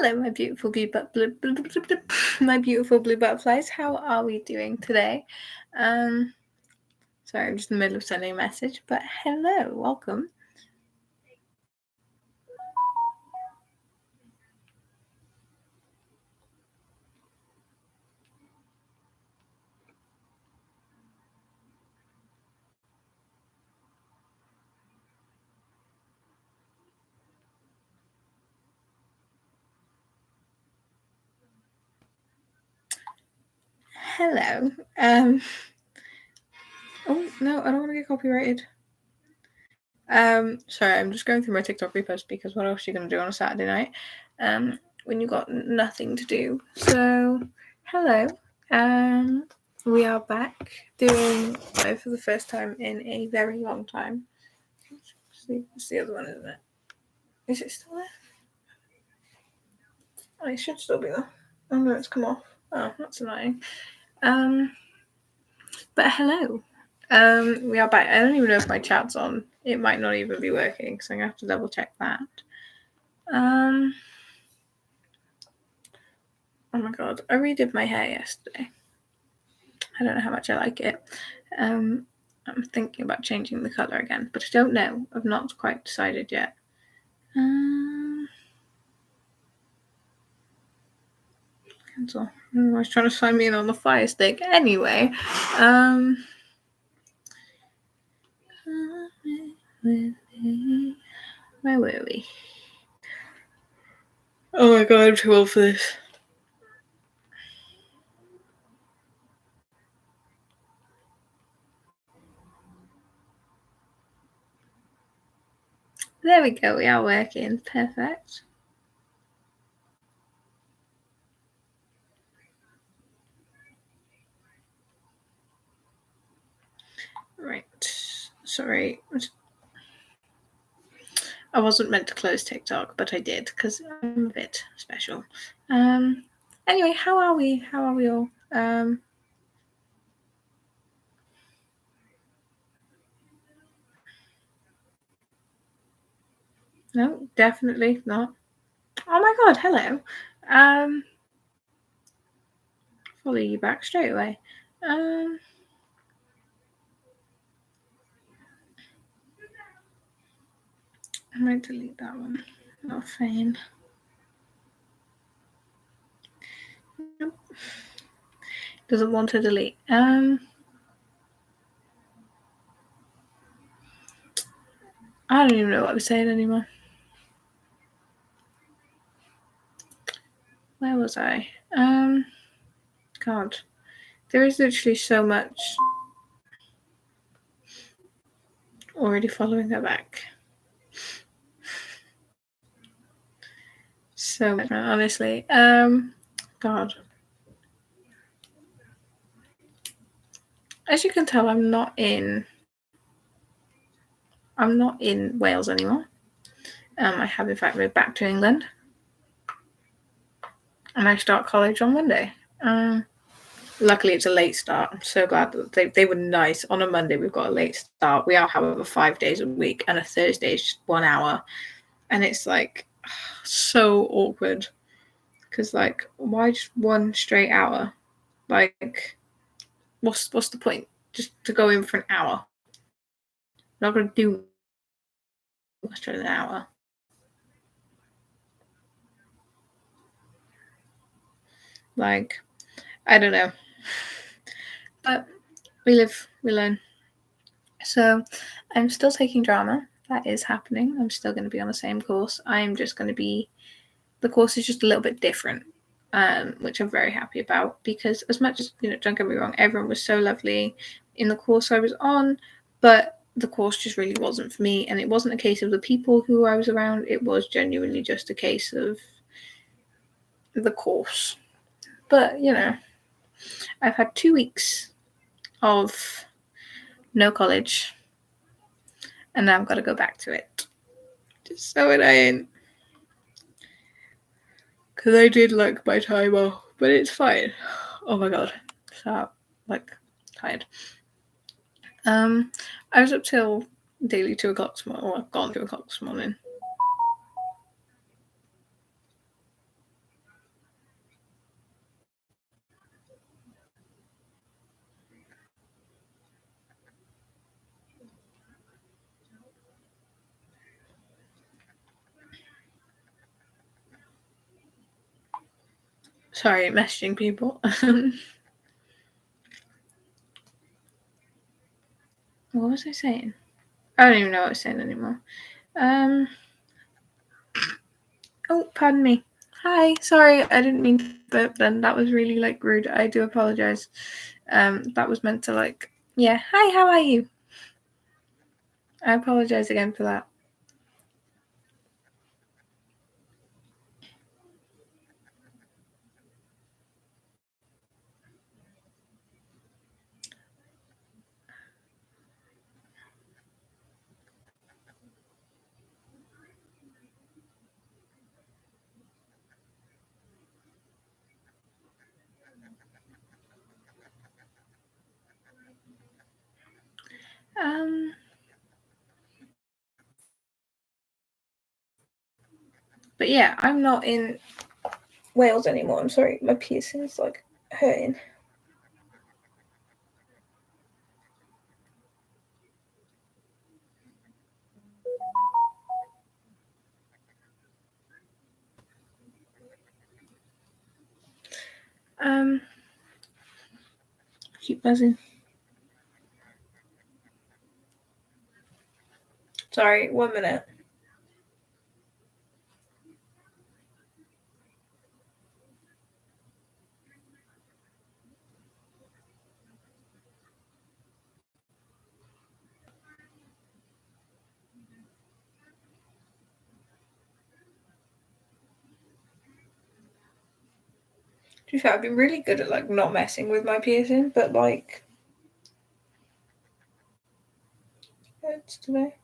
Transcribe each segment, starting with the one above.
Hello, my beautiful my beautiful blue butterflies. How are we doing today? Sorry, I'm just in the middle of sending a message, but hello, welcome. Hello. Oh no, I don't want to get copyrighted. Sorry, I'm just going through my TikTok repost because what else are you gonna do on a Saturday night? When you got nothing to do. So, hello. We are back doing live for the first time in a very long time. It's the other one, isn't it? Is it still there? Oh, it should still be there. Oh no, it's come off. Oh, that's annoying. But hello. We are back. I don't even know if my chat's on. It might not even be working, so I'm gonna have to double check that. Oh my god, I redid my hair yesterday. I don't know how much I like it. I'm thinking about changing the colour again, but I don't know. I've not quite decided yet. Cancel. I was trying to sign me in on the Fire Stick. Anyway, where were we? Oh my god, I'm too old for this. There we go, we are working. Perfect. Right. Sorry. I wasn't meant to close TikTok, but I did because I'm a bit special. Anyway, how are we? How are we all? No, definitely not. Oh my god, hello. Follow you back straight away. I might delete that one. Not fine. Nope. Doesn't want to delete. I don't even know what I was saying anymore. Where was I? God. There is literally so much already following her back. So much, honestly. God. As you can tell, I'm not in Wales anymore. I have in fact moved back to England. And I start college on Monday. Luckily, it's a late start. I'm so glad that they were nice. On a Monday, we've got a late start. We are, however, 5 days a week, and a Thursday is just 1 hour. And it's like so awkward because, like, why just one straight hour? Like, what's the point? Just to go in for an hour. I'm not going to do much in an hour. Like, I don't know. But we live, we learn. So I'm still taking drama. That is happening. I'm still going to be on the same course. I'm just going to be, the course is just a little bit different, which I'm very happy about because as much as, don't get me wrong, everyone was so lovely in the course I was on, but the course just really wasn't for me. And it wasn't a case of the people who I was around. It was genuinely just a case of the course. But, I've had 2 weeks of no college, and now I've got to go back to it. Just so annoying. Because I did like my time off, but it's fine. Oh my god. So, tired. I was up till daily 2 o'clock this morning, or I've gone 2 o'clock this morning. Sorry, messaging people. What was I saying? I don't even know what I was saying anymore. Oh, pardon me. Hi, sorry, I didn't mean to burp then. That was really like rude. I do apologize. That was meant to like, yeah. Hi, how are you? I apologize again for that. But yeah, I'm not in Wales anymore. I'm sorry, my piercing's like hurting. Keep buzzing. Sorry, 1 minute. To be fair, I've been really good at like not messing with my piercing, but like it's today.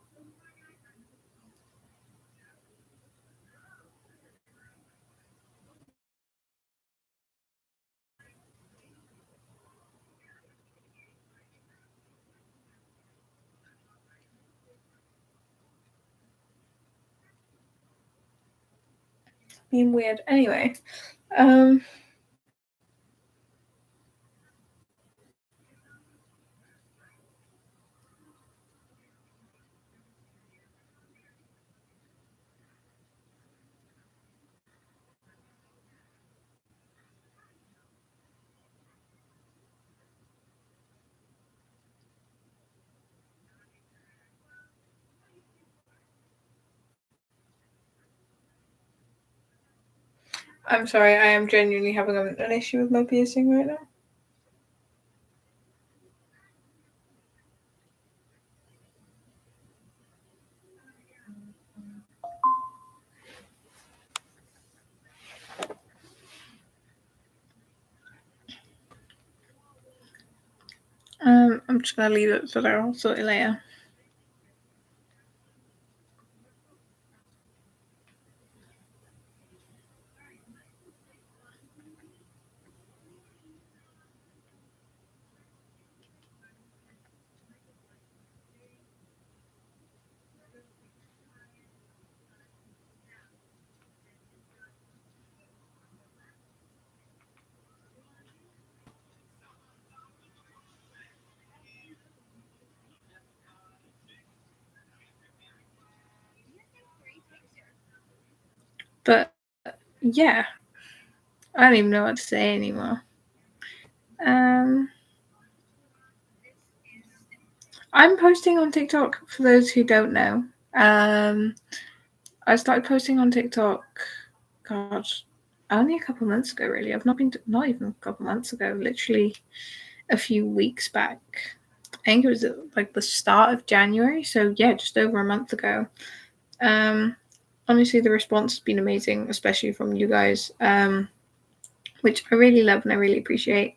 Being weird. Anyway, I'm sorry, I am genuinely having an issue with my piercing right now. I'm just gonna leave it so that I'll sort it later. But yeah, I don't even know what to say anymore. I'm posting on TikTok for those who don't know. I started posting on TikTok, God, only a couple months ago. Really, I've not been not even a couple months ago. Literally a few weeks back. I think it was like the start of January. So yeah, just over a month ago. Honestly, the response has been amazing, especially from you guys, which I really love and I really appreciate.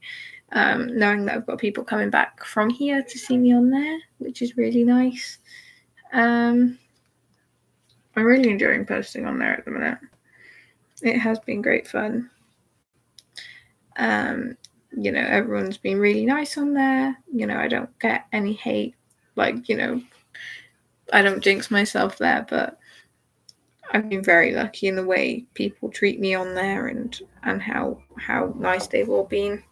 Knowing that I've got people coming back from here to see me on there, which is really nice. I'm really enjoying posting on there at the minute. It has been great fun. Everyone's been really nice on there. I don't get any hate. Like, I don't jinx myself there, but I've been very lucky in the way people treat me on there and how nice they've all been.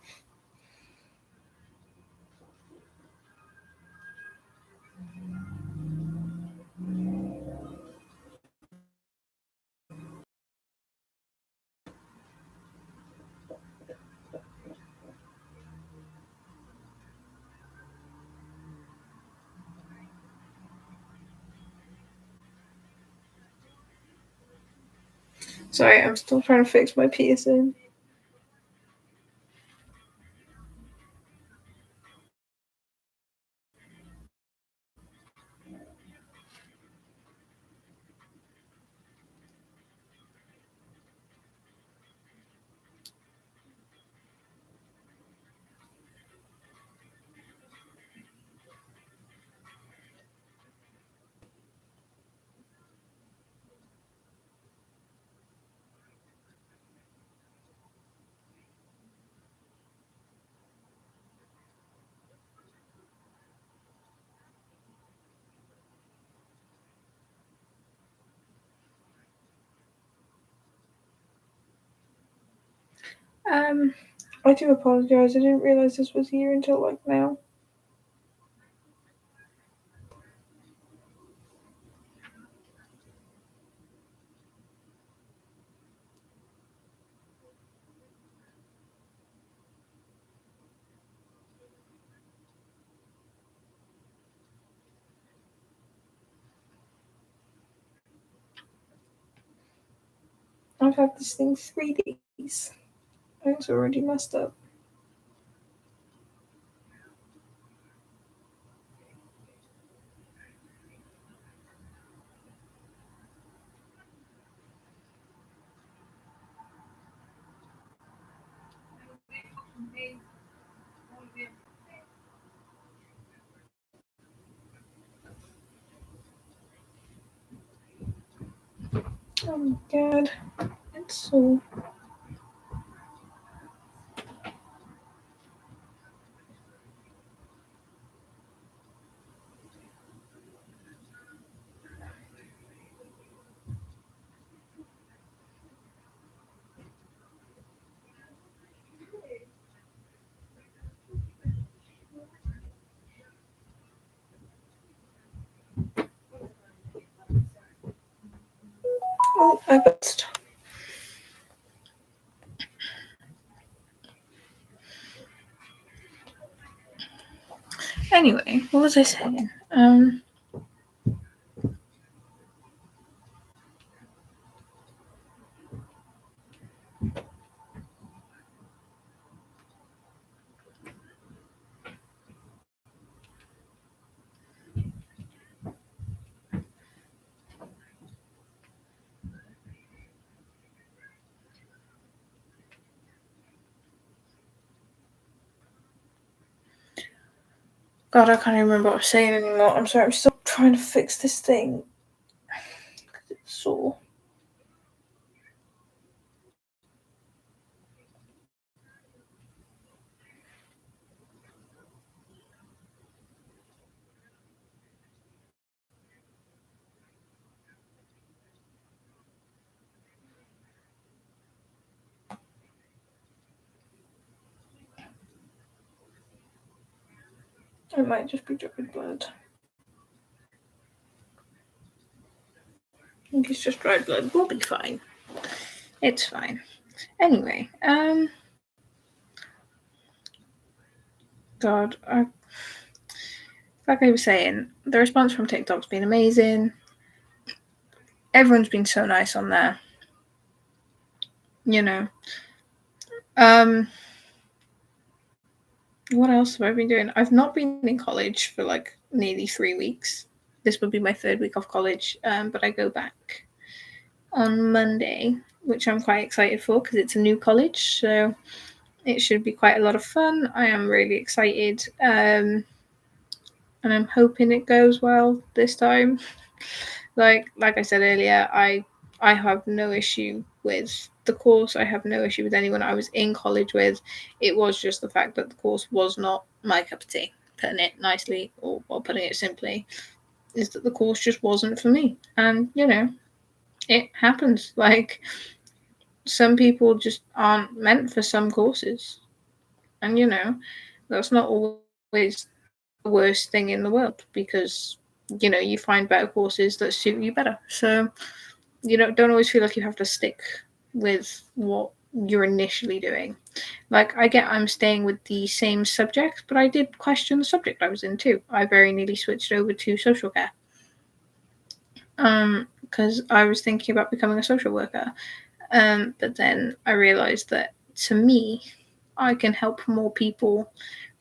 Sorry, I'm still trying to fix my piercing. I do apologise. I didn't realise this was here until like now. I've had this thing 3 days. And it's already messed up. Oh my god. It's so... Oh, I bust. Anyway, what was I saying? God, I can't even remember what I was saying anymore. I'm sorry, I'm still trying to fix this thing. It's sore. It might just be dripping blood. I think it's just dried blood. We'll be fine. It's fine. Anyway, God, like I was saying, the response from TikTok's been amazing. Everyone's been so nice on there. You know. What else have I been doing? I've not been in college for like nearly 3 weeks. This would be my 3rd week of college, but I go back on Monday, which I'm quite excited for because it's a new college, so it should be quite a lot of fun. I am really excited, and I'm hoping it goes well this time. Like I said earlier, I have no issue with the course. I have no issue with anyone I was in college with. It was just the fact that the course was not my cup of tea. Putting it nicely, or putting it simply, is that the course just wasn't for me. And you know, it happens. Like some people just aren't meant for some courses, and you know, that's not always the worst thing in the world because you know you find better courses that suit you better. So you don't always feel like you have to stick with what you're initially doing. Like I get I'm staying with the same subject, but I did question the subject I was in too. I very nearly switched over to social care. Because I was thinking about becoming a social worker. But then I realized that to me, I can help more people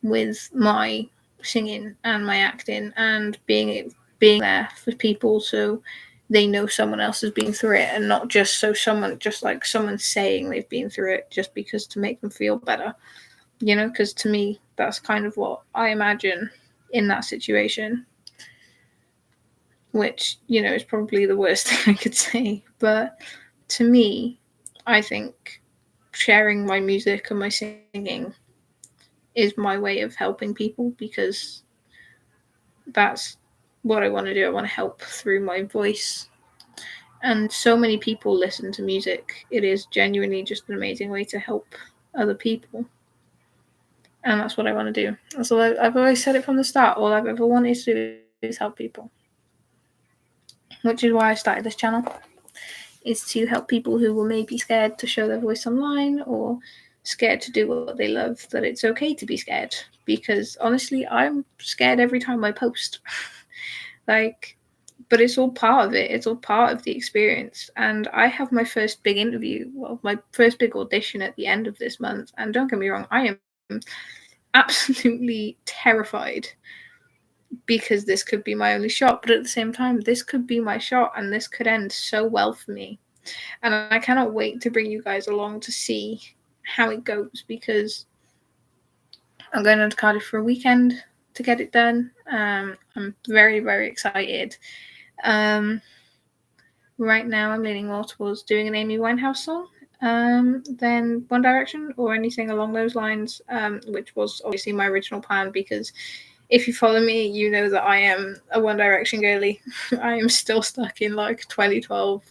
with my singing and my acting and being there for people so they know someone else has been through it, and not just so someone just like someone saying they've been through it just because to make them feel better, because to me that's kind of what I imagine in that situation, which is probably the worst thing I could say, but to me, I think sharing my music and my singing is my way of helping people, because that's what I want to do. I want to help through my voice. And so many people listen to music. It is genuinely just an amazing way to help other people. And that's what I want to do. So I've always said it from the start. All I've ever wanted to do is help people. Which is why I started this channel. Is to help people who were maybe scared to show their voice online, or scared to do what they love, that it's okay to be scared. Because honestly, I'm scared every time I post. But it's all part of it. It's all part of the experience. And I have my first big interview, my first big audition at the end of this month. And don't get me wrong, I am absolutely terrified, because this could be my only shot. But at the same time, this could be my shot, and this could end so well for me. And I cannot wait to bring you guys along to see how it goes, because I'm going on to Cardiff for a weekend to get it done. I'm very, very excited. Right now, I'm leaning more towards doing an Amy Winehouse song than One Direction or anything along those lines, which was obviously my original plan, because if you follow me, you know that I am a One Direction girly. I am still stuck in 2012.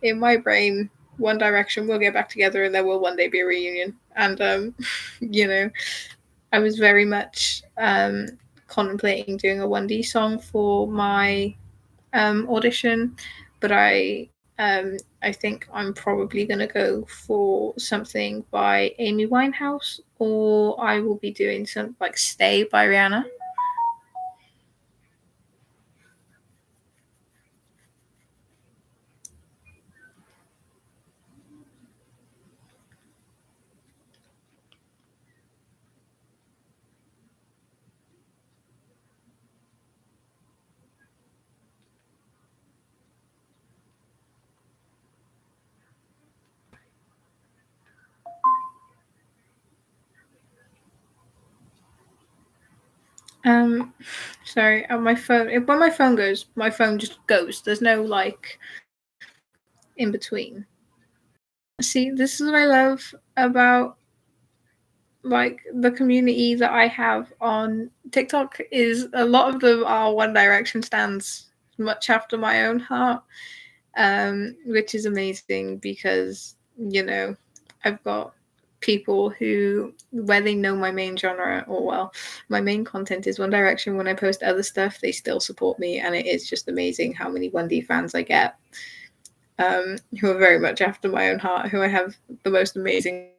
In my brain, One Direction will get back together and there will one day be a reunion. And, I was very much contemplating doing a 1D song for my audition, but I think I'm probably going to go for something by Amy Winehouse, or I will be doing something like Stay by Rihanna. Sorry, my phone. When my phone goes, my phone just goes. There's no in between. See, this is what I love about the community that I have on TikTok, is a lot of them are One Direction stans, much after my own heart, which is amazing, because I've got people who, where they know my main genre, or my main content is One Direction. When I post other stuff, they still support me, and it is just amazing how many 1D fans I get, who are very much after my own heart, who I have the most amazing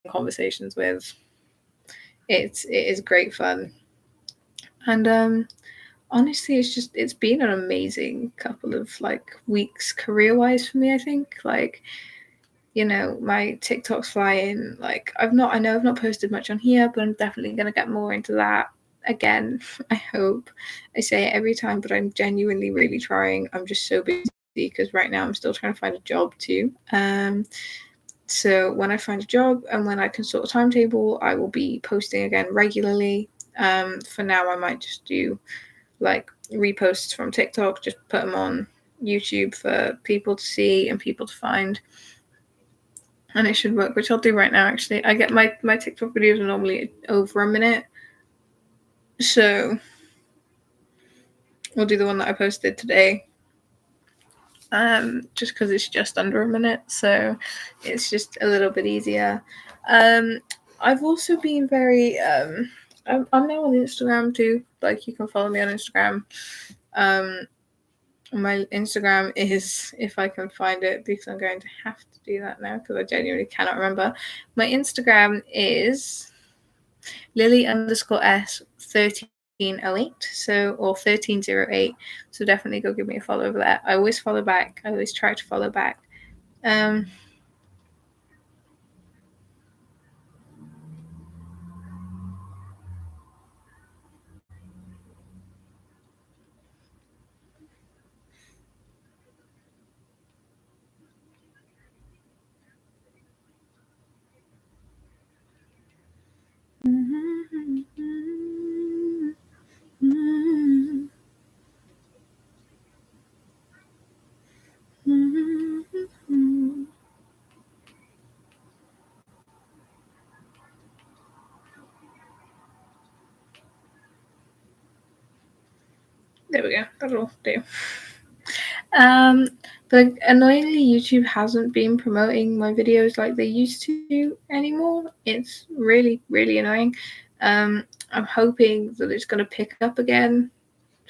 conversations with. It is great fun, and honestly, it's been an amazing couple of weeks career wise for me. I think my TikTok's flying. I know I've not posted much on here, but I'm definitely gonna get more into that again. I hope. I say it every time, but I'm genuinely really trying. I'm just so busy because right now I'm still trying to find a job too. So when I find a job and when I can sort a timetable, I will be posting again regularly. For now, I might just do reposts from TikTok, just put them on YouTube for people to see and people to find. And it should work, which I'll do right now, actually. I get my TikTok videos are normally over a minute. So we'll do the one that I posted today. Just because it's just under a minute, so it's just a little bit easier. I've also been very I'm now on Instagram too. You can follow me on Instagram. My Instagram is, if I can find it, because I'm going to have to do that now because I genuinely cannot remember. My Instagram is Lily_S1308, or 1308. So definitely go give me a follow over there. I always follow back. I always try to follow back. There we go. That'll do. But annoyingly, YouTube hasn't been promoting my videos like they used to anymore. It's really, really annoying. I'm hoping that it's going to pick up again.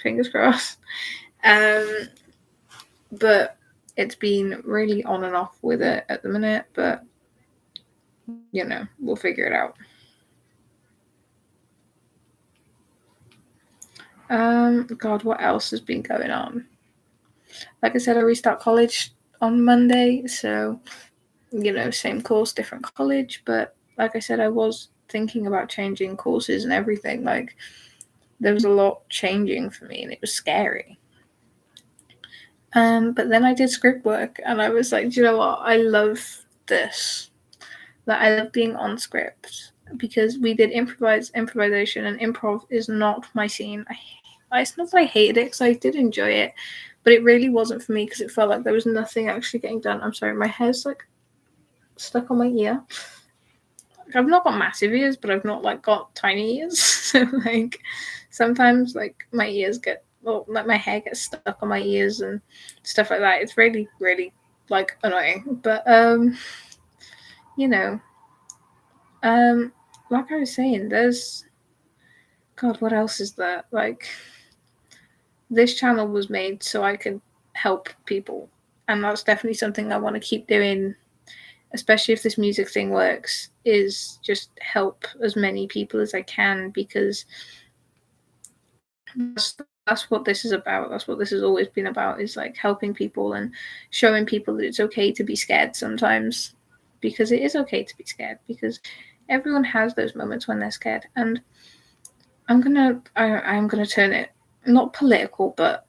Fingers crossed. But it's been really on and off with it at the minute. But we'll figure it out. God, what else has been going on? Like I said, I restart college on Monday, so same course, different college. But like I said, I was thinking about changing courses and everything. Like, there was a lot changing for me, and it was scary. But then I did script work, and I was like, do you know what? I love this. Like, I love being on script because we did improvisation, and improv is not my scene. It's not that I hated it, because I did enjoy it, but it really wasn't for me because it felt like there was nothing actually getting done. I'm sorry, my hair's like stuck on my ear. I've not got massive ears, but I've not like got tiny ears. So like sometimes like my ears get like my hair gets stuck on my ears and stuff like that. It's really, really like annoying. But like I was saying, there's God, what else is there? Like, this channel was made so I could help people, and that's definitely something I want to keep doing, especially if this music thing works, is just help as many people as I can, because that's what this is about. That's what this has always been about, is like helping people and showing people that it's okay to be scared sometimes, because it is okay to be scared, because everyone has those moments when they're scared. And I'm gonna turn it not political, but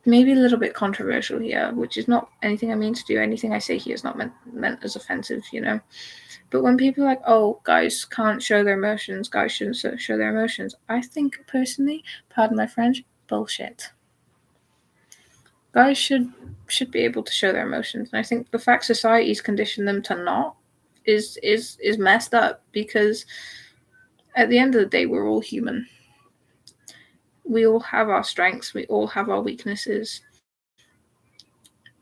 maybe a little bit controversial here, which is not anything I mean to do. Anything I say here is not meant as offensive, But when people are like, oh, guys can't show their emotions, guys shouldn't show their emotions, I think personally, pardon my French, bullshit. Guys should be able to show their emotions, and I think the fact society's conditioned them to not is messed up, because at the end of the day, we're all human. We all have our strengths, we all have our weaknesses.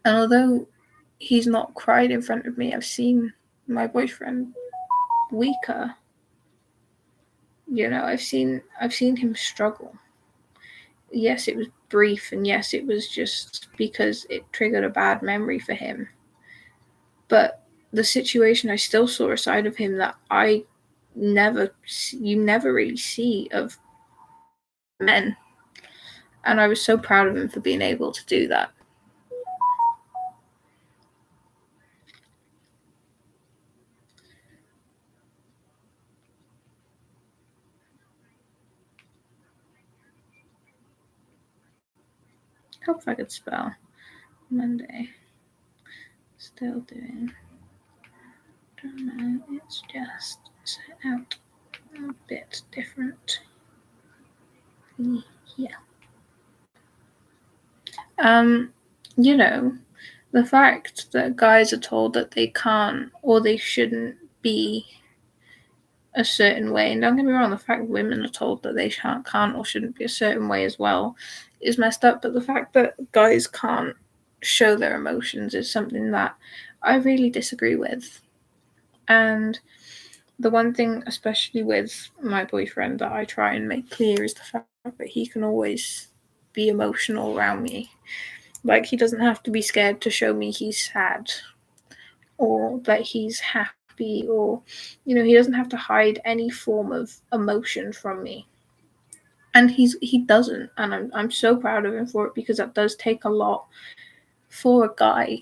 And although he's not cried in front of me, I've seen my boyfriend weaker. I've seen him struggle. Yes, it was brief, and yes, it was just because it triggered a bad memory for him. But the situation, I still saw a side of him that you never really see of men. And I was so proud of him for being able to do that. Hope if I could spell Monday. Still doing drama. It's just set out a bit different. Yeah. The fact that guys are told that they can't or they shouldn't be a certain way, and don't get me wrong, the fact women are told that they can't or shouldn't be a certain way as well is messed up, but the fact that guys can't show their emotions is something that I really disagree with. And the one thing, especially with my boyfriend, that I try and make clear is the fact that he can always be emotional around me. Like, he doesn't have to be scared to show me he's sad or that he's happy, or he doesn't have to hide any form of emotion from me. And he doesn't, and I'm so proud of him for it, because that does take a lot for a guy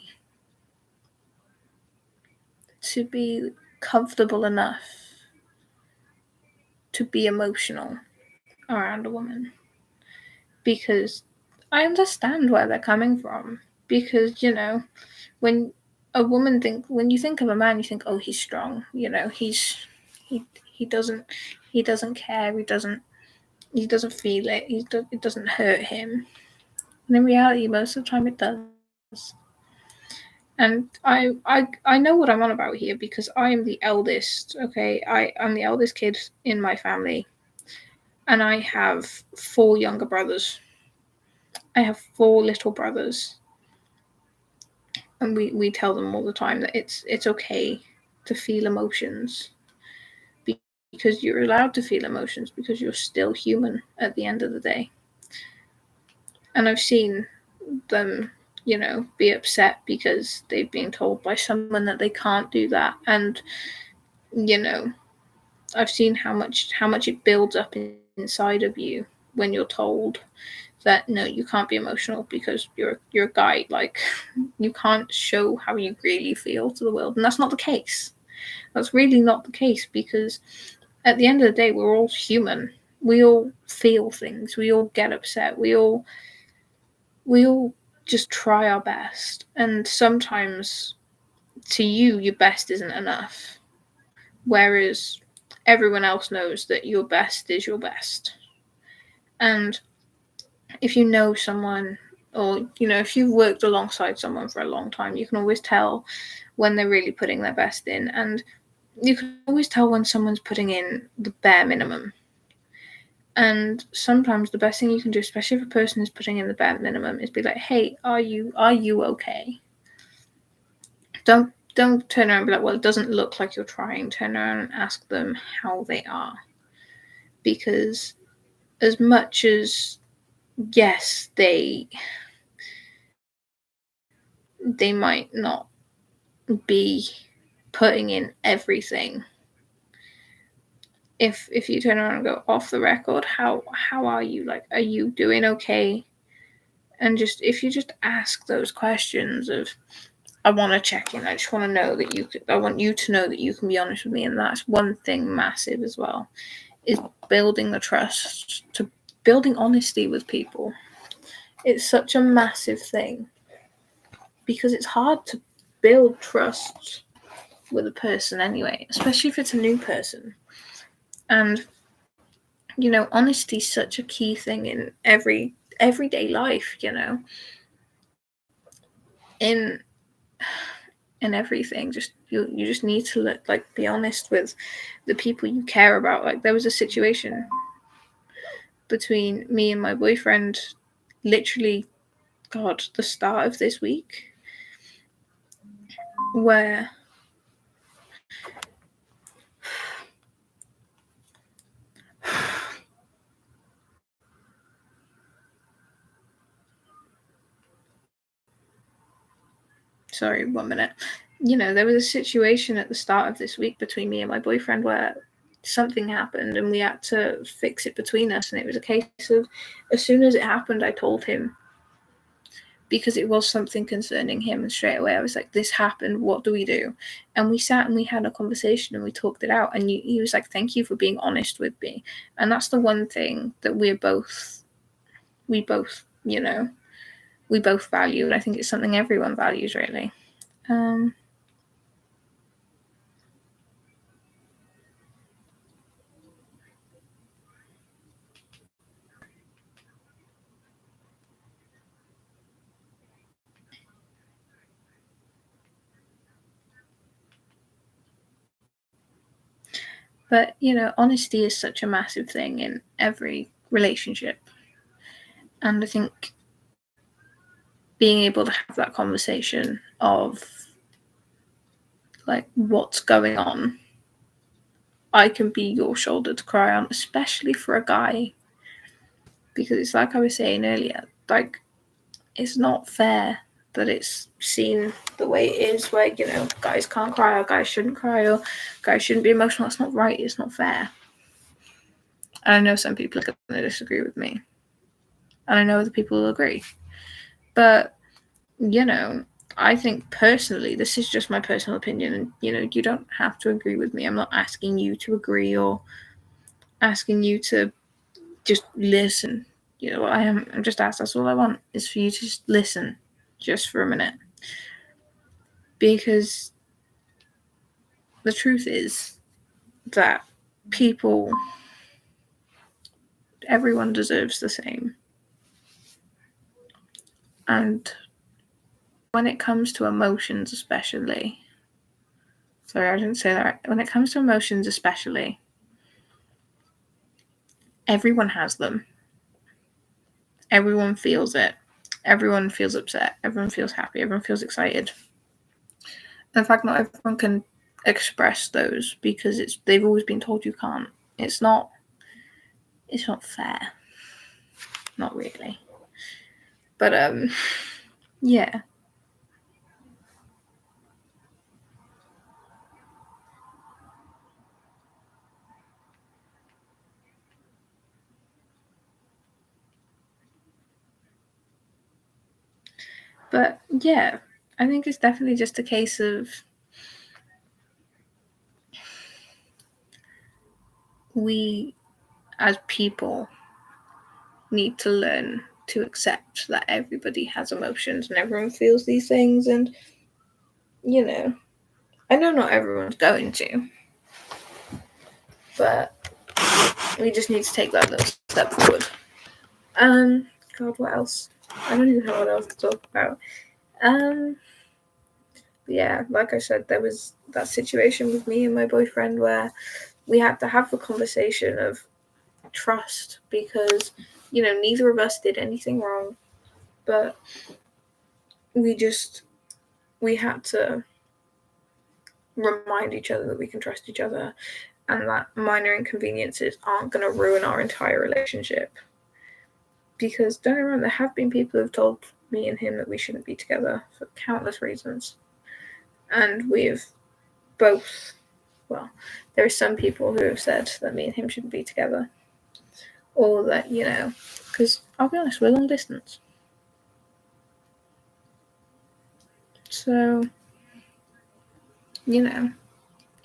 to be comfortable enough to be emotional around a woman. Because I understand where they're coming from. Because, when when you think of a man, you think, oh, he's strong. He doesn't care. He doesn't feel it. It doesn't hurt him. And in reality, most of the time, it does. And I know what I'm on about here, because I am the eldest. Okay, I'm the eldest kid in my family, and I have 4 younger brothers. I have 4 little brothers, and we tell them all the time that it's okay to feel emotions, because you're allowed to feel emotions, because you're still human at the end of the day. And I've seen them, be upset because they've been told by someone that they can't do that, and I've seen how much it builds up inside of you when you're told that no, you can't be emotional because you're a guy. Like, you can't show how you really feel to the world, and that's not the case. That's really not the case, because at the end of the day, we're all human. We all feel things. We all get upset. We all just try our best, and sometimes to you, your best isn't enough, whereas everyone else knows that your best is your best. And if you know someone, or if you've worked alongside someone for a long time, you can always tell when they're really putting their best in, and you can always tell when someone's putting in the bare minimum. And sometimes the best thing you can do, especially if a person is putting in the bare minimum, is be like, hey, are you okay? Don't turn around and be like, well, it doesn't look like you're trying. Turn around and ask them how they are. Because as much as, yes, they might not be putting in everything, if you turn around and go, off the record, how are you? Like, are you doing okay? And just, if you just ask those questions of, I want to check in, I just want to know that I want you to know that you can be honest with me. And that's one thing massive as well, is building the trust, to building honesty with people. It's such a massive thing, because it's hard to build trust with a person anyway, especially if it's a new person. And honesty is such a key thing in everyday life, in everything. Just you just need to be honest with the people you care about. Like, there was a situation between me and my boyfriend, literally, God, the start of this week, where sorry, 1 minute. There was a situation at the start of this week between me and my boyfriend where something happened and we had to fix it between us. And it was a case of, as soon as it happened, I told him, because it was something concerning him. And straight away I was like, this happened, what do we do? And we sat and we had a conversation and we talked it out. And he was like, thank you for being honest with me. And that's the one thing that we both value. And I think it's something everyone values, really. But, honesty is such a massive thing in every relationship. And I think being able to have that conversation of, like, what's going on, I can be your shoulder to cry on, especially for a guy. Because it's like I was saying earlier, like, it's not fair that it's seen the way it is, where, guys can't cry, or guys shouldn't cry, or guys shouldn't be emotional. That's not right. It's not fair. And I know some people are going to disagree with me. And I know other people will agree. But, I think personally, this is just my personal opinion. And, you don't have to agree with me. I'm not asking you to agree or asking you to just listen. I'm just asked. That's all I want, is for you to just listen just for a minute. Because the truth is that everyone deserves the same. And when it comes to emotions, especially, sorry, I didn't say that. When it comes to emotions, especially, everyone has them. everyone feels it. Everyone feels upset. Everyone feels happy. Everyone feels excited. In fact, not everyone can express those because they've always been told you can't. It's not fair. Not really. But yeah. But yeah, I think it's definitely just a case of we as people need to learn to accept that everybody has emotions and everyone feels these things, and you know, I know not everyone's going to, but we just need to take that little step forward. God, what else? I don't even know what else to talk about. Yeah, like I said, there was that situation with me and my boyfriend where we had to have the conversation of trust because, you know, neither of us did anything wrong, but we had to remind each other that we can trust each other and that minor inconveniences aren't going to ruin our entire relationship. Because don't get me wrong, there have been people who've told me and him that we shouldn't be together for countless reasons. And we've both, well, there are some people who have said that me and him shouldn't be together. Or that, you know, because I'll be honest, we're long distance. So, you know,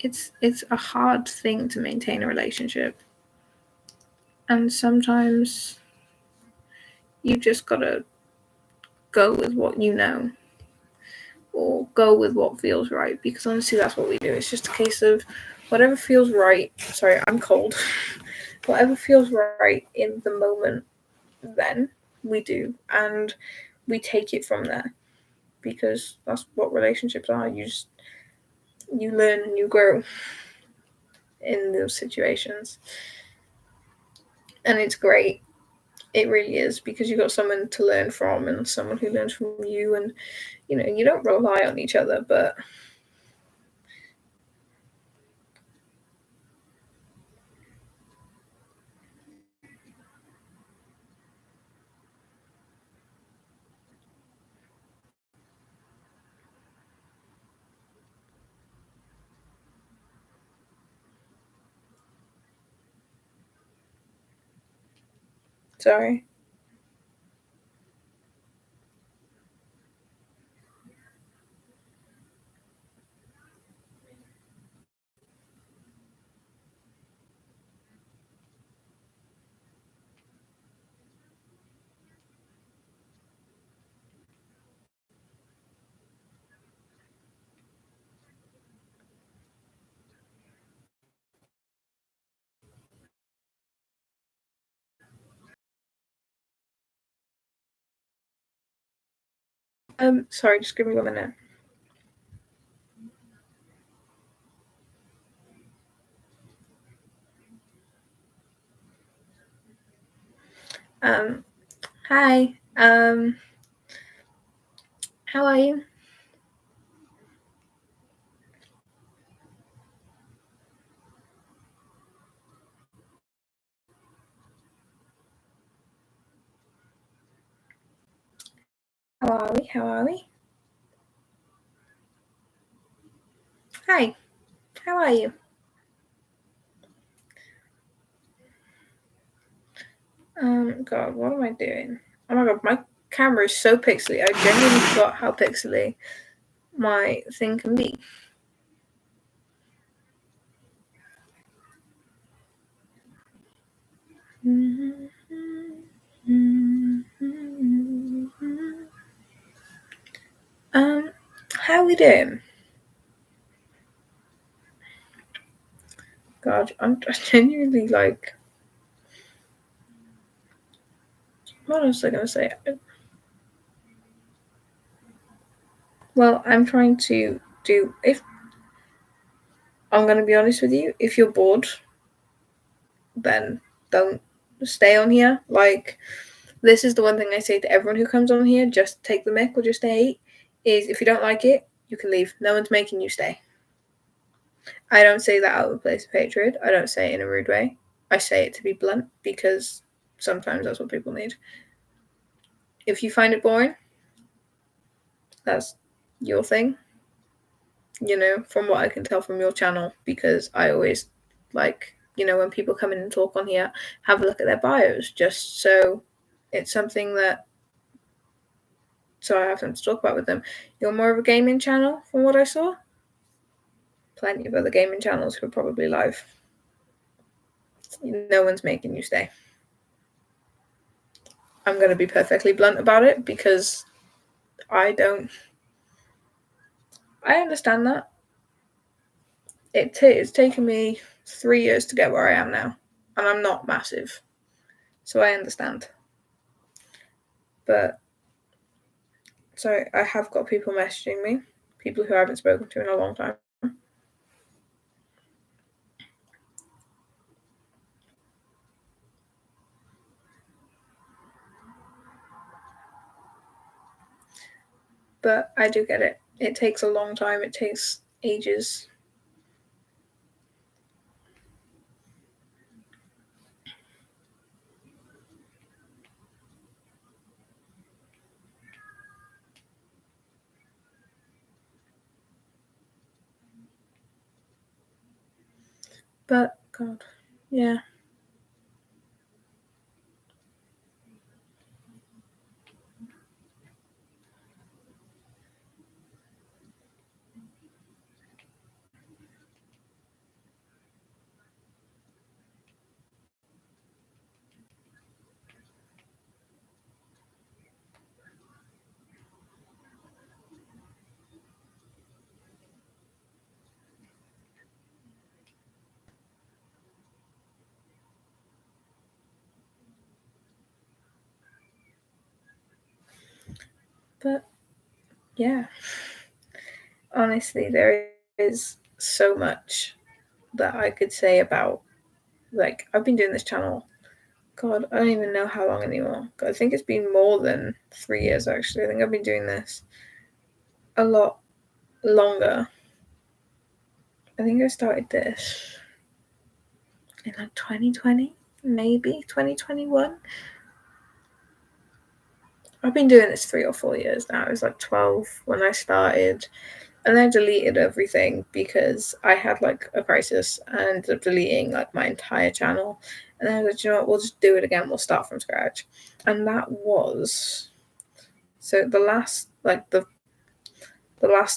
it's a hard thing to maintain a relationship. And sometimes you just gotta go with what you know or go with what feels right, because honestly that's what we do. It's just a case of whatever feels right. Sorry, I'm cold. Whatever feels right in the moment, then we do, and we take it from there, because that's what relationships are. You learn and you grow in those situations, and it's great. It really is, because you've got someone to learn from and someone who learns from you, and you know, you don't rely on each other, but sorry. Sorry, just give me 1 minute. Hi. How are you? How are we? How are we? Hi. How are you? God, what am I doing? Oh my god, my camera is so pixely. I genuinely forgot how pixely my thing can be. How are we doing? God, I'm genuinely like, what else was I gonna say? Well, I'm trying to do. If I'm gonna be honest with you, if you're bored, then don't stay on here. Like, this is the one thing I say to everyone who comes on here, just take the mic or just the hate, is if you don't like it, you can leave. No one's making you stay. I don't say that out of a place of hatred. I don't say it in a rude way. I say it to be blunt because sometimes that's what people need. If you find it boring, that's your thing. You know, from what I can tell from your channel, because I always like, you know, when people come in and talk on here, have a look at their bios just so it's something that so I have something to talk about with them. You're more of a gaming channel from what I saw. Plenty of other gaming channels who are probably live. No one's making you stay. I'm going to be perfectly blunt about it because I understand that. It's taken me 3 years to get where I am now, and I'm not massive, so I understand. But so I have got people messaging me, people who I haven't spoken to in a long time. But I do get it. It takes a long time. It takes ages. But God, yeah. But yeah, honestly, there is so much that I could say about, like, I've been doing this channel. God, I don't even know how long anymore. I think it's been more than 3 years, actually. I think I've been doing this a lot longer. I think I started this in like 2020, maybe 2021. I've been doing this 3 or 4 years now. I was like 12 when I started, and I deleted everything because I had like a crisis and I ended up deleting like my entire channel. And then I was like, you know what, we'll just do it again. We'll start from scratch. And that was so the last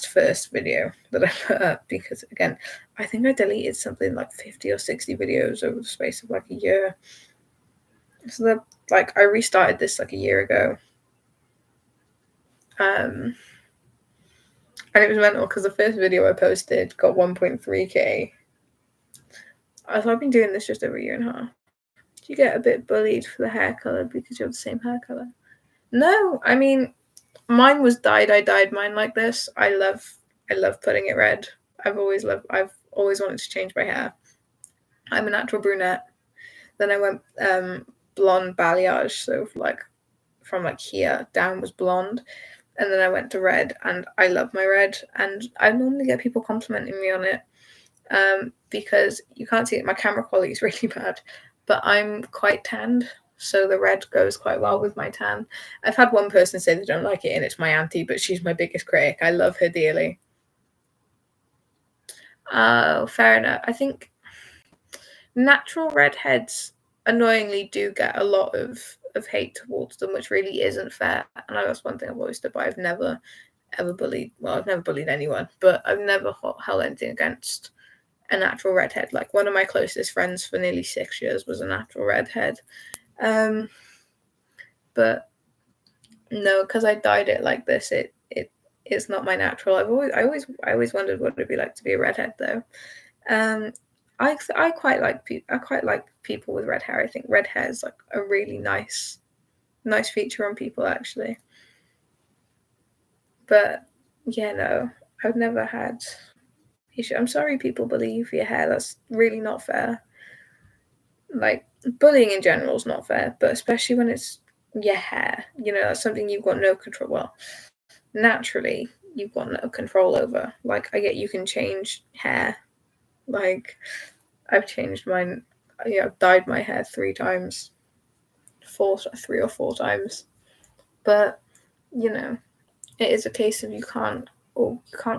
first video that I put up, because again, I think I deleted something like 50 or 60 videos over the space of like a year. So I restarted this like a year ago. And it was mental because the first video I posted got 1.3k. So I've been doing this just over a year and a half. Do you get a bit bullied for the hair color because you have the same hair color? No, I mean, mine was dyed. I dyed mine like this. I love putting it red. I've always wanted to change my hair. I'm a natural brunette. Then I went blonde balayage, so like from like here down was blonde. And then I went to red, and I love my red. And I normally get people complimenting me on it because you can't see it. My camera quality is really bad, but I'm quite tanned, so the red goes quite well with my tan. I've had one person say they don't like it, and it's my auntie, but she's my biggest critic. I love her dearly. Oh, fair enough. I think natural redheads annoyingly do get a lot of hate towards them, which really isn't fair. And that's one thing I've always stood by. I've never ever bullied. Well, I've never bullied anyone, but I've never held anything against a natural redhead. Like one of my closest friends for nearly 6 years was a natural redhead. But no, because I dyed it like this, it's not my natural. I always wondered what it'd be like to be a redhead though. I quite like people with red hair. I think red hair is like a really nice feature on people actually. But yeah, no, I've never had issue. I'm sorry people bully you for your hair. That's really not fair. Like bullying in general is not fair, but especially when it's your hair. You know, that's something you've got no control. Well, naturally, you've got no control over. Like, I get you can change hair. Like, I've changed mine. I've dyed my hair 3 times, 3 or 4 times. But you know, it is a case of you can't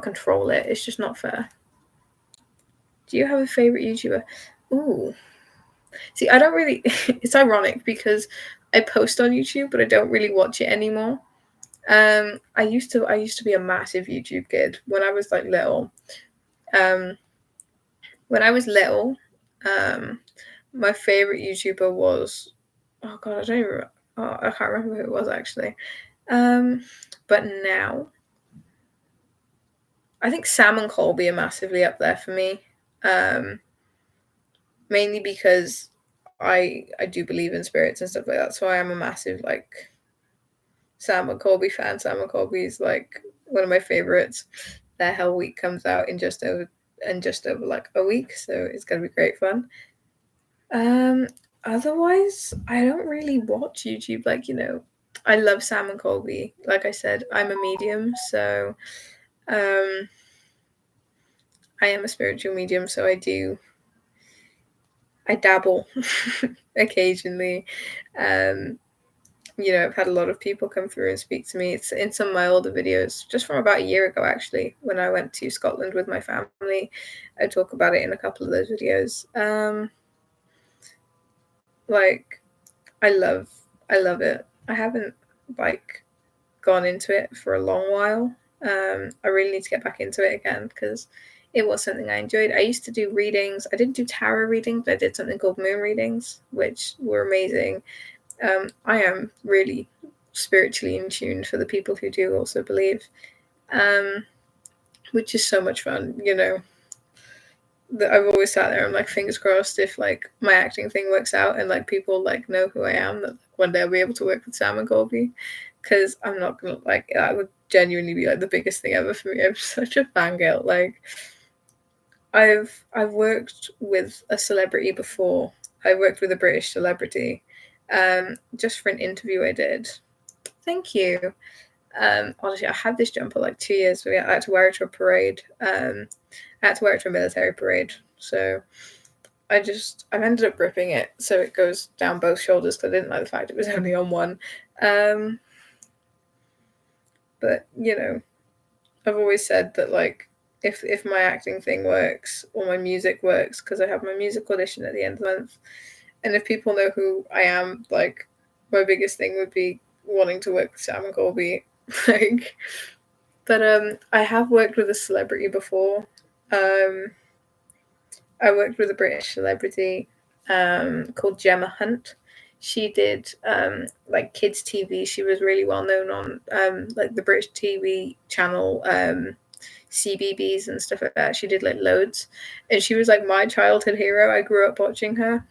control it. It's just not fair. Do you have a favorite YouTuber? Ooh, see, I don't really. It's ironic because I post on YouTube, but I don't really watch it anymore. I used to be a massive YouTube kid when I was like little. Um, when I was little, um, my favorite YouTuber was, oh god, I don't even, oh, I can't remember who it was actually. But now, I think Sam and Colby are massively up there for me. Um, Mainly because I do believe in spirits and stuff like that, so I am a massive like Sam and Colby fan. Sam and Colby is like one of my favorites. Their Hell Week comes out in just over like a week, so it's gonna be great fun. Um, Otherwise, I don't really watch YouTube. Like, I love Sam and Colby. Like I said, I'm a medium, so um, I am a spiritual medium. So I dabble occasionally. Um, I've had a lot of people come through and speak to me. It's in some of my older videos, just from about a year ago, actually, when I went to Scotland with my family. I talk about it in a couple of those videos. Like, I love, I love it. I haven't like gone into it for a long while. I really need to get back into it again because it was something I enjoyed. I used to do readings. I didn't do tarot readings, but I did something called moon readings, which were amazing. I am really spiritually in tune for the people who do also believe, um, which is so much fun. That I've always sat there. I'm like, fingers crossed if like my acting thing works out and like people like know who I am, that one day I'll be able to work with Sam and Colby, because I'm not gonna like that would genuinely be like the biggest thing ever for me. I'm such a fangirl. Like, I've worked with a celebrity before. I worked with a British celebrity, just for an interview I did. Thank you. Honestly, I had this jumper like 2 years ago. I had to wear it to a parade. I had to wear it to a military parade. So I've ended up ripping it so it goes down both shoulders because I didn't like the fact it was only on one. But I've always said that like if my acting thing works or my music works, because I have my music audition at the end of the month, and if people know who I am, like my biggest thing would be wanting to work with Sam and Colby. Like, but I have worked with a celebrity before. Um, I worked with a British celebrity called Gemma Hunt. She did like kids TV. She was really well known on like the British TV channel CBBS and stuff like that. She did like loads, and she was like my childhood hero. I grew up watching her.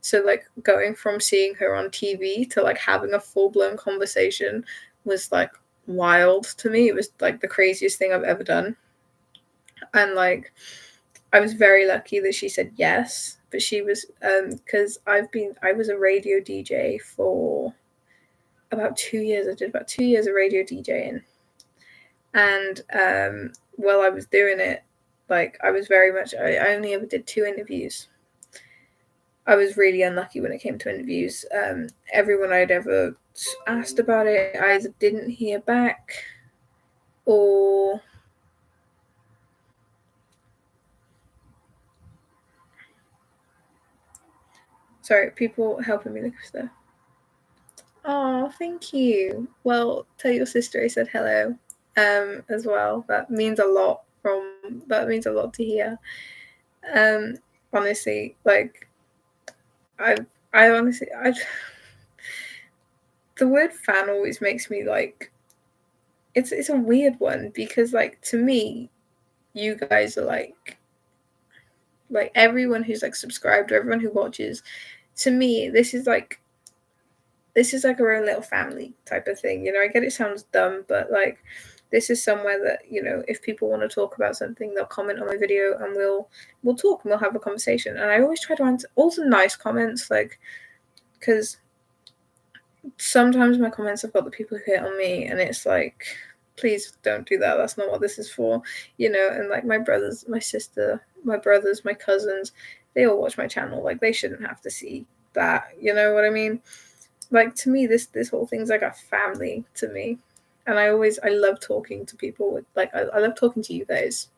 So like going from seeing her on TV to like having a full blown conversation was like wild to me. It was like the craziest thing I've ever done, and like I was very lucky that she said yes. But she was because I was a radio DJ for about 2 years. I did about 2 years of radio DJing, and while I was doing it, like I was very much. I only ever did 2 interviews. I was really unlucky when it came to interviews. Everyone I'd ever asked about it, I either didn't hear back or sorry, people helping me look for stuff. Oh, thank you. Well, tell your sister I said hello, as well. That means a lot. That means a lot to hear. Um, Honestly, like I, I honestly, I. The word fan always makes me like. It's a weird one because like to me, you guys are like everyone who's like subscribed or everyone who watches. To me, this is like our own little family type of thing. I get it sounds dumb, but like this is somewhere that if people want to talk about something, they'll comment on my video and we'll talk and we'll have a conversation. And I always try to answer all the nice comments, like because sometimes my comments have got the people who hit on me, and it's like, please don't do that. That's not what this is for, you know. And like my brothers, my sister, my brothers, my cousins, they all watch my channel. Like they shouldn't have to see that. You know what I mean? Like to me, this whole thing's like a family to me, and I love talking to people. With like I love talking to you guys,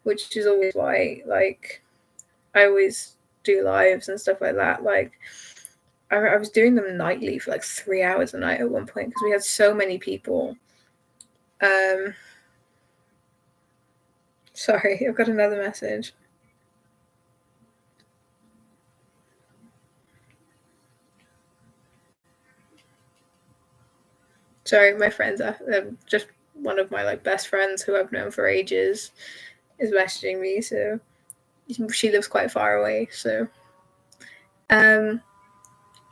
which is always why like I always do lives and stuff like that. Like I was doing them nightly for like 3 hours a night at one point because we had so many people. Um, sorry, I've got another message. Sorry, my friends are just one of my like best friends who I've known for ages is messaging me. So she lives quite far away. So um,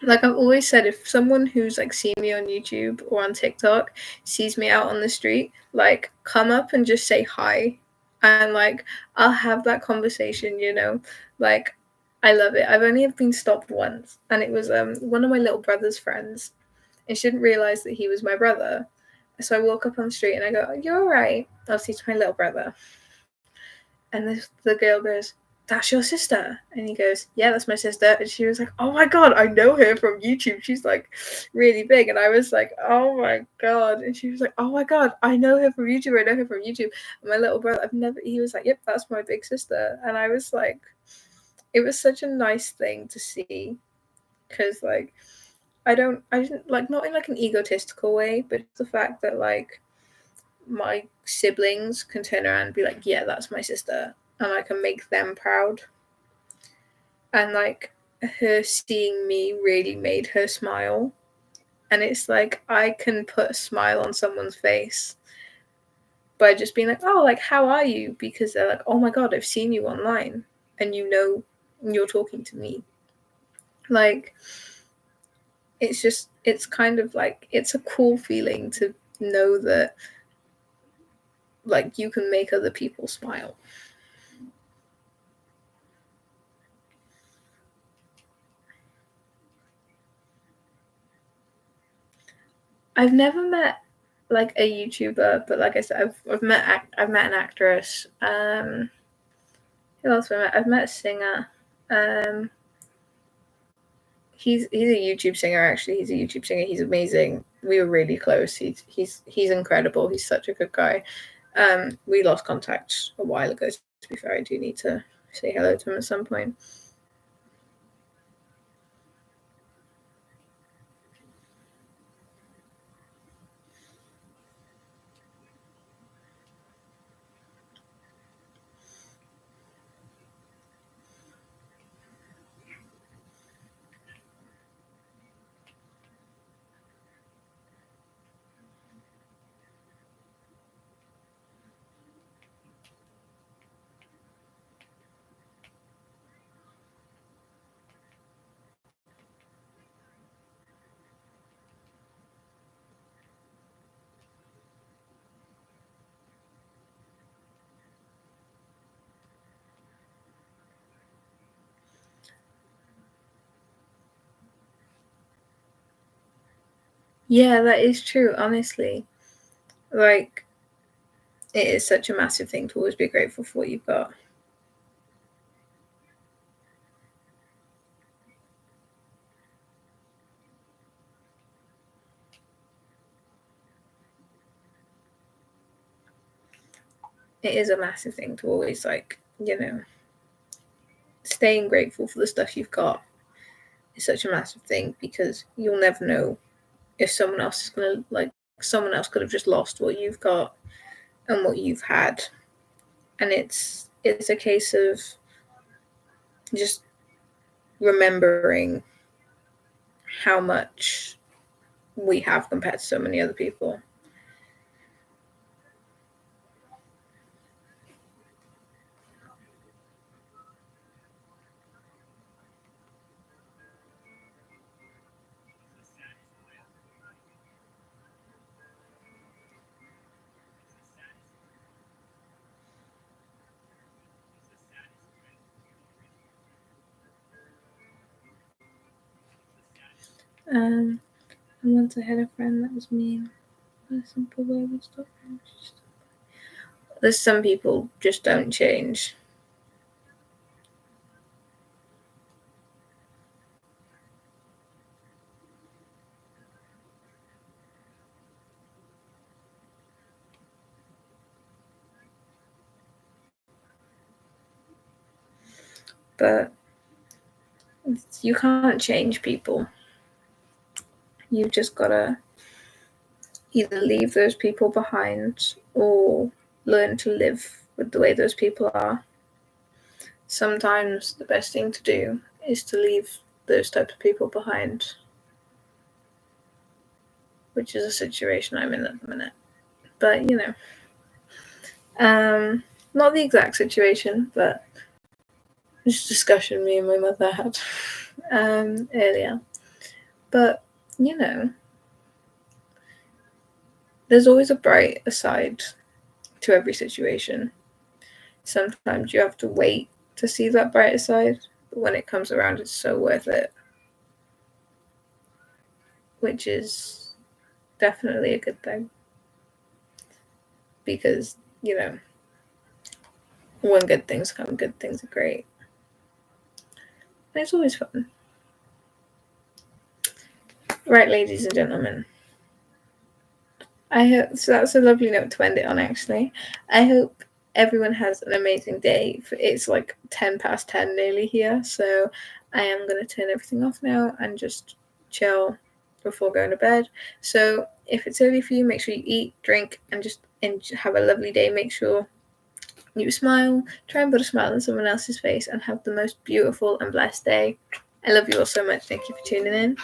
like I've always said, if someone who's like seen me on YouTube or on TikTok sees me out on the street, like come up and just say hi, and like I'll have that conversation, you know. Like I love it. I've only been stopped once, and it was one of my little brother's friends, and she didn't realize that he was my brother. So I walk up on the street and I go, "You're all right." Obviously, to my little brother, and the girl goes, "That's your sister?" And he goes, "Yeah, that's my sister." And she was like, "Oh my god, I know her from YouTube. She's like really big." And I was like, "Oh my god." And she was like, "Oh my god, I know her from YouTube. I know her from YouTube." And my little brother, he was like, "Yep, that's my big sister." And I was like, it was such a nice thing to see because like I didn't like, not in like an egotistical way, but the fact that like my siblings can turn around and be like, "Yeah, that's my sister," and I can make them proud. And like her seeing me really made her smile. And it's like I can put a smile on someone's face by just being like, "Oh, like how are you?" Because they're like, "Oh my god, I've seen you online and you know you're talking to me." Like it's just, it's kind of like, it's a cool feeling to know that like you can make other people smile. I've never met like a YouTuber, but like I said, I've met an actress. Who else have I met? I've met a singer. Um, he's a YouTube singer actually. He's a YouTube singer. He's amazing. We were really close. He's incredible. He's such a good guy. We lost contact a while ago. To be fair, I do need to say hello to him at some point. Yeah, that is true. Honestly, like it is such a massive thing to always be grateful for what you've got. It is a massive thing to always like, you know, staying grateful for the stuff you've got is such a massive thing because you'll never know if someone else is gonna like, someone else could have just lost what you've got and what you've had. And it's a case of just remembering how much we have compared to so many other people. Um, And once I had a friend that was mean. There's some people just don't change. But you can't change people. You've just gotta either leave those people behind or learn to live with the way those people are. Sometimes the best thing to do is to leave those type of people behind, which is a situation I'm in at the minute. But not the exact situation, but this discussion me and my mother had earlier. But there's always a brighter side to every situation. Sometimes you have to wait to see that brighter side, but when it comes around, it's so worth it, which is definitely a good thing. Because, when good things come, good things are great. And it's always fun. Right, ladies and gentlemen. I hope so. That's a lovely note to end it on, actually. I hope everyone has an amazing day. It's like 10 past 10 nearly here, so I am going to turn everything off now and just chill before going to bed. So if it's early for you, make sure you eat, drink, and just have a lovely day. Make sure you smile, try and put a smile on someone else's face, and have the most beautiful and blessed day. I love you all so much. Thank you for tuning in.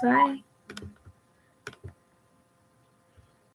Bye.